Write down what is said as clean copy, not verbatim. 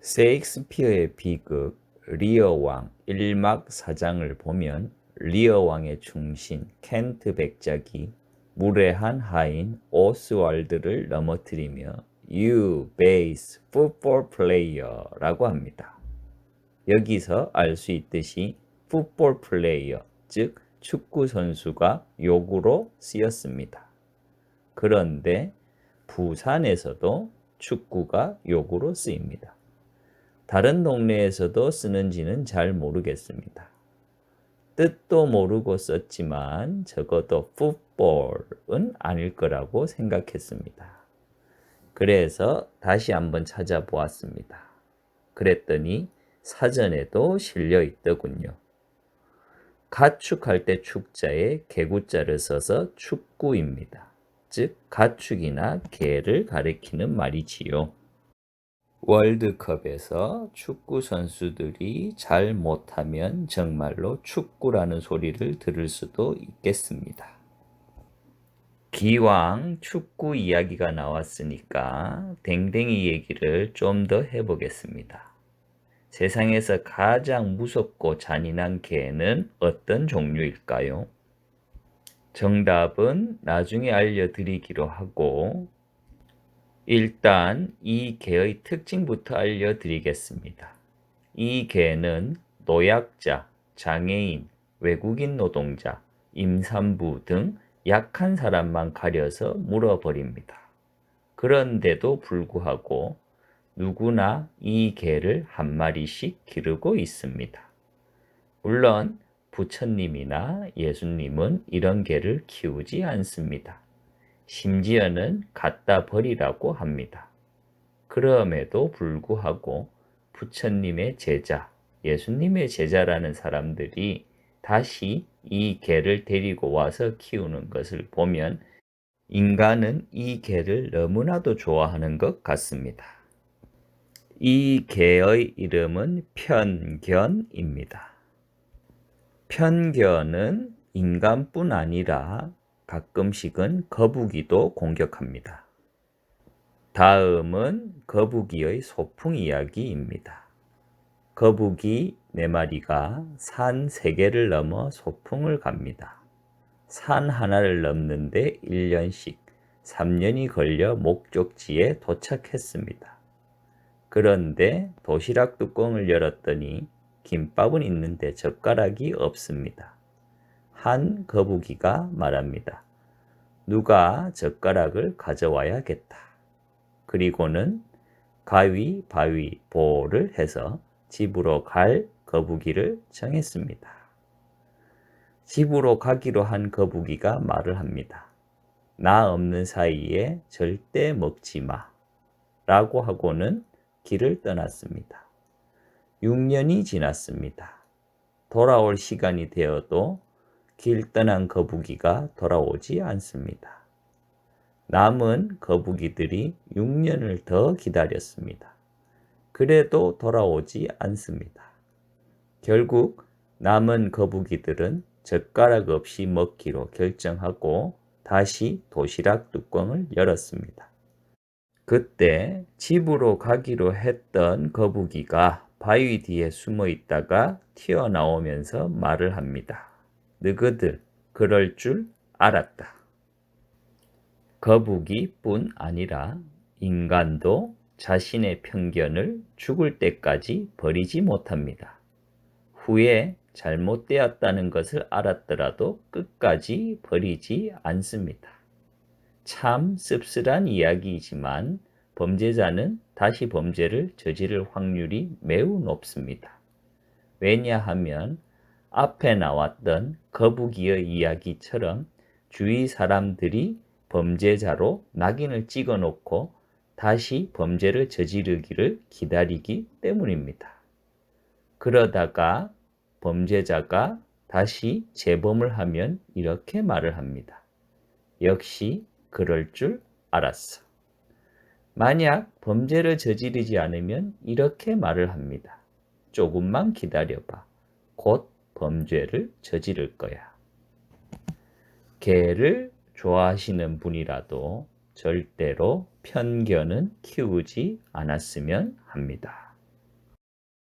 셰익스피어의 비극 리어 왕 1막 4장을 보면 리어 왕의 충신 켄트 백작이 무례한 하인 오스왈드를 넘어뜨리며 You base football player 라고 합니다. 여기서 알 수 있듯이 football player, 즉 축구 선수가 욕으로 쓰였습니다. 그런데 부산에서도 축구가 욕으로 쓰입니다. 다른 동네에서도 쓰는지는 잘 모르겠습니다. 뜻도 모르고 썼지만 적어도 풋볼은 아닐 거라고 생각했습니다. 그래서 다시 한번 찾아보았습니다. 그랬더니 사전에도 실려 있더군요. 가축할 때 축자에 개구자를 써서 축구입니다. 즉 가축이나 개를 가리키는 말이지요. 월드컵에서 축구 선수들이 잘 못하면 정말로 축구라는 소리를 들을 수도 있겠습니다. 기왕 축구 이야기가 나왔으니까 댕댕이 얘기를 좀 더 해보겠습니다. 세상에서 가장 무섭고 잔인한 개는 어떤 종류일까요? 정답은 나중에 알려드리기로 하고 일단 이 개의 특징부터 알려드리겠습니다. 이 개는 노약자, 장애인, 외국인 노동자, 임산부 등 약한 사람만 가려서 물어버립니다. 그런데도 불구하고 누구나 이 개를 한 마리씩 기르고 있습니다. 물론 부처님이나 예수님은 이런 개를 키우지 않습니다. 심지어는 갖다 버리라고 합니다. 그럼에도 불구하고 부처님의 제자, 예수님의 제자라는 사람들이 다시 이 개를 데리고 와서 키우는 것을 보면 인간은 이 개를 너무나도 좋아하는 것 같습니다. 이 개의 이름은 편견입니다. 편견은 인간뿐 아니라 가끔씩은 거북이도 공격합니다. 다음은 거북이의 소풍 이야기입니다. 거북이 4마리가 산 3개를 넘어 소풍을 갑니다. 산 하나를 넘는데 1년씩 3년이 걸려 목적지에 도착했습니다. 그런데 도시락 뚜껑을 열었더니 김밥은 있는데 젓가락이 없습니다. 한 거북이가 말합니다. 누가 젓가락을 가져와야겠다. 그리고는 가위바위보를 해서 집으로 갈 거북이를 정했습니다. 집으로 가기로 한 거북이가 말을 합니다. 나 없는 사이에 절대 먹지 마. 라고 하고는 길을 떠났습니다. 6년이 지났습니다. 돌아올 시간이 되어도 길 떠난 거북이가 돌아오지 않습니다. 남은 거북이들이 6년을 더 기다렸습니다. 그래도 돌아오지 않습니다. 결국 남은 거북이들은 젓가락 없이 먹기로 결정하고 다시 도시락 뚜껑을 열었습니다. 그때 집으로 가기로 했던 거북이가 바위 뒤에 숨어 있다가 튀어나오면서 말을 합니다. 너희들 그럴 줄 알았다. 거북이뿐 아니라 인간도 자신의 편견을 죽을 때까지 버리지 못합니다. 후에 잘못되었다는 것을 알았더라도 끝까지 버리지 않습니다. 참 씁쓸한 이야기이지만 범죄자는 다시 범죄를 저지를 확률이 매우 높습니다. 왜냐하면 앞에 나왔던 거북이의 이야기처럼 주위 사람들이 범죄자로 낙인을 찍어놓고 다시 범죄를 저지르기를 기다리기 때문입니다. 그러다가 범죄자가 다시 재범을 하면 이렇게 말을 합니다. 역시 그럴 줄 알았어. 만약 범죄를 저지르지 않으면 이렇게 말을 합니다. 조금만 기다려봐. 곧 범죄를 저지를 거야. 개를 좋아하시는 분이라도 절대로 편견은 키우지 않았으면 합니다.